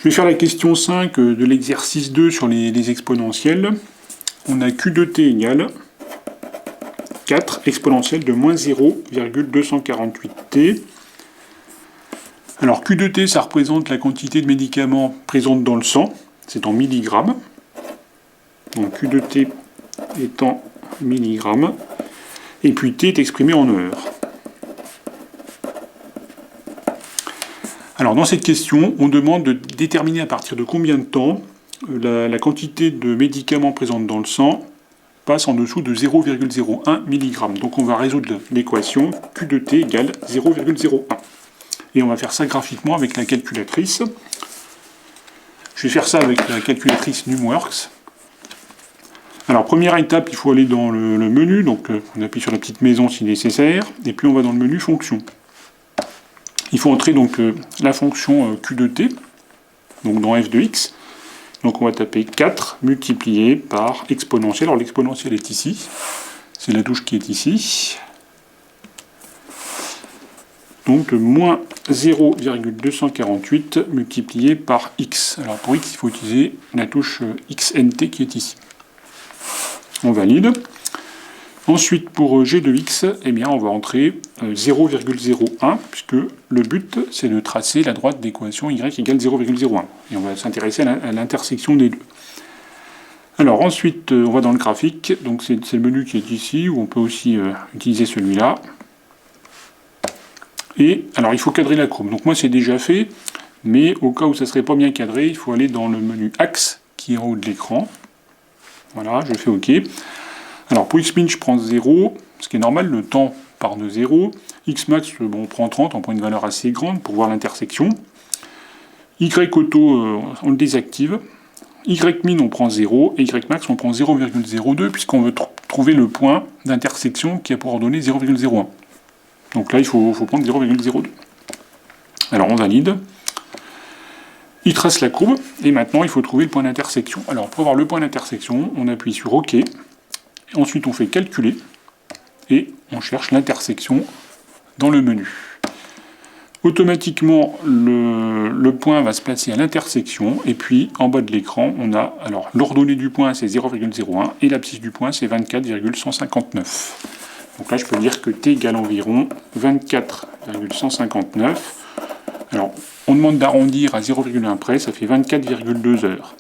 Je vais faire la question 5 de l'exercice 2 sur les exponentielles. On a Q de t égale 4 exponentielle de moins 0,248t. Alors Q de t, ça représente la quantité de médicaments présente dans le sang. C'est en milligrammes. Donc Q de t est en milligrammes. Et puis t est exprimé en heures. Alors dans cette question, on demande de déterminer à partir de combien de temps la quantité de médicaments présente dans le sang passe en dessous de 0,01 mg. Donc on va résoudre l'équation Q de t égale 0,01. Et on va faire ça graphiquement avec la calculatrice. Je vais faire ça avec la calculatrice Numworks. Alors première étape, il faut aller dans le menu, donc on appuie sur la petite maison si nécessaire, et puis on va dans le menu fonction. Il faut entrer donc la fonction Q de t, donc dans f de x. Donc on va taper 4 multiplié par exponentielle. Alors l'exponentielle est ici, c'est la touche qui est ici. Donc moins 0,248 multiplié par x. Alors pour x, il faut utiliser la touche xnt qui est ici. On valide. Ensuite, pour g de x, eh bien, on va entrer 0,01, puisque le but, c'est de tracer la droite d'équation y égale 0,01. Et on va s'intéresser à l'intersection des deux. Alors ensuite, on va dans le graphique, donc c'est le menu qui est ici, où on peut aussi utiliser celui-là. Et alors, il faut cadrer la courbe. Donc moi, c'est déjà fait, mais au cas où ça ne serait pas bien cadré, il faut aller dans le menu axe, qui est en haut de l'écran. Voilà, je fais OK. Alors pour xmin, je prends 0, ce qui est normal, le temps part de 0. Xmax, bon, on prend 30, on prend une valeur assez grande pour voir l'intersection. Yauto, on le désactive. Ymin, on prend 0, et Ymax, on prend 0,02, puisqu'on veut trouver le point d'intersection qui a pour ordonnée 0,01. Donc là, il faut prendre 0,02. Alors on valide. Il trace la courbe, et maintenant il faut trouver le point d'intersection. Alors pour avoir le point d'intersection, on appuie sur OK. Ensuite, on fait calculer et on cherche l'intersection dans le menu. Automatiquement, le point va se placer à l'intersection et puis en bas de l'écran, on a alors l'ordonnée du point c'est 0,01 et l'abscisse du point c'est 24,159. Donc là, je peux dire que t égale environ 24,159. Alors, on demande d'arrondir à 0,1 près, ça fait 24,2 heures.